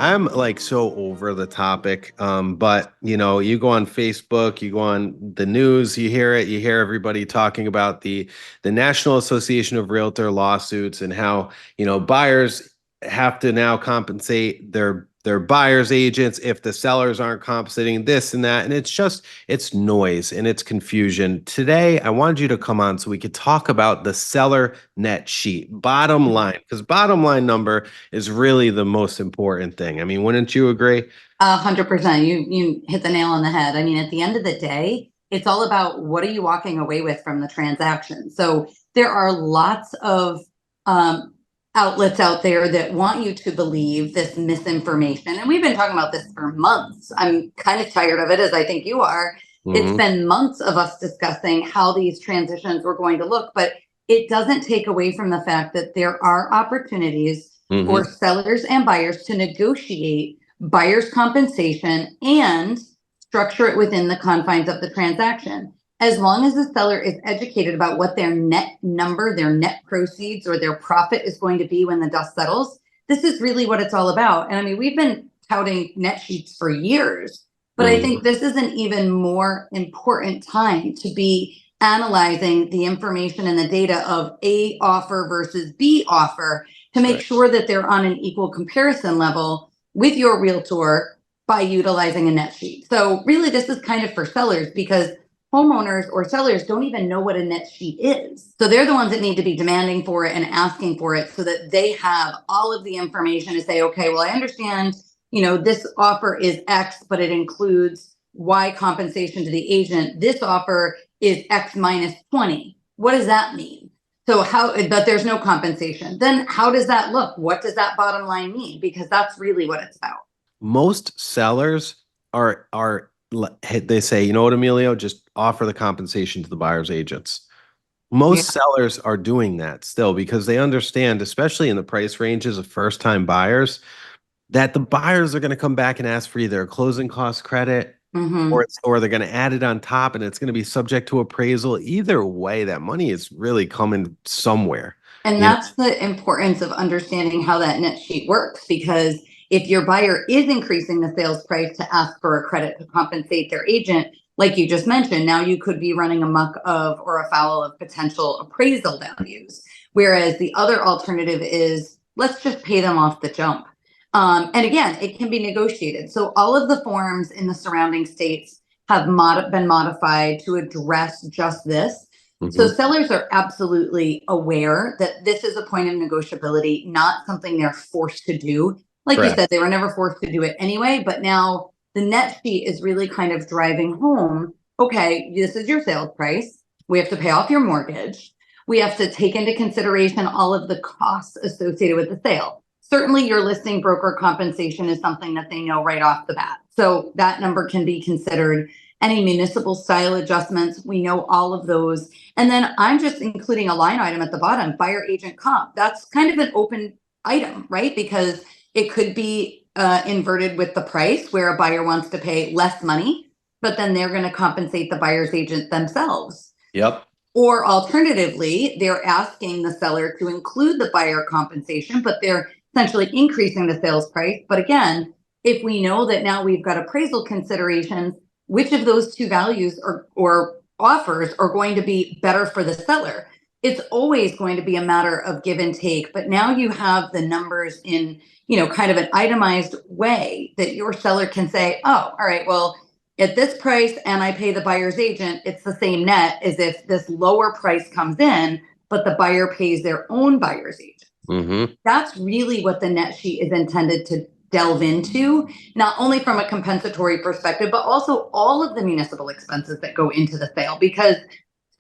I'm like so over the topic. But you go on Facebook, you go on the news, you hear it, you hear everybody talking about the National Association of Realtor lawsuits and how, buyers have to now compensate their buyers agents if the sellers aren't compensating this and that. And it's noise and it's confusion. Today, I wanted you to come on so we could talk about the seller net sheet, bottom line, because bottom line number is really the most important thing. I mean, wouldn't you agree? 100%. You hit the nail on the head. I mean, at the end of the day, it's all about what are you walking away with from the transaction. So there are lots of outlets out there that want you to believe this misinformation. And we've been talking about this for months. I'm kind of tired of it, as I think you are. It's been months of us discussing how these transitions were going to look, but it doesn't take away from the fact that there are opportunities for sellers and buyers to negotiate buyer's compensation and structure it within the confines of the transaction. As long as the seller is educated about what their net number, their net proceeds, or their profit is going to be when the dust settles, this is really what it's all about. And I mean, we've been touting net sheets for years, but I think this is an even more important time to be analyzing the information and the data of A offer versus B offer to make sure that they're on an equal comparison level with your realtor by utilizing a net sheet. So really, this is kind of for sellers because homeowners or sellers don't even know what a net sheet is. So they're the ones that need to be demanding for it and asking for it so that they have all of the information to say, okay, well, I understand, this offer is X, but it includes Y compensation to the agent. This offer is X minus 20. What does that mean? So but there's no compensation. Then how does that look? What does that bottom line mean? Because that's really what it's about. Most sellers they say, you know what, Emilio, just offer the compensation to the buyer's agents. Most sellers are doing that still because they understand, especially in the price ranges of first-time buyers, that the buyers are going to come back and ask for either a closing cost credit or they're going to add it on top and it's going to be subject to appraisal. Either way, that money is really coming somewhere. And that's the importance of understanding how that net sheet works, because if your buyer is increasing the sales price to ask for a credit to compensate their agent, like you just mentioned, now you could be running amok of or afoul of potential appraisal values. Whereas the other alternative is let's just pay them off the jump. And again, it can be negotiated. So all of the forms in the surrounding states have been modified to address just this. So sellers are absolutely aware that this is a point of negotiability, not something they're forced to do. Like you said, they were never forced to do it anyway, but now the net sheet is really kind of driving home, okay, this is your sales price. We have to pay off your mortgage. We have to take into consideration all of the costs associated with the sale. Certainly your listing broker compensation is something that they know right off the bat. So that number can be considered. Any municipal style adjustments, we know all of those. And then I'm just including a line item at the bottom, buyer agent comp. That's kind of an open item, right? Because it could be inverted with the price where a buyer wants to pay less money, but then they're going to compensate the buyer's agent themselves. Yep. Or alternatively, they're asking the seller to include the buyer compensation, but they're essentially increasing the sales price. But again, if we know that now we've got appraisal considerations, which of those two values or offers are going to be better for the seller? It's always going to be a matter of give and take. But now you have the numbers in, kind of an itemized way that your seller can say, oh, all right, well, at this price and I pay the buyer's agent, it's the same net as if this lower price comes in, but the buyer pays their own buyer's agent. That's really what the net sheet is intended to delve into, not only from a compensatory perspective, but also all of the municipal expenses that go into the sale, because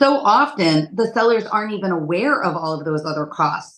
so often the sellers aren't even aware of all of those other costs.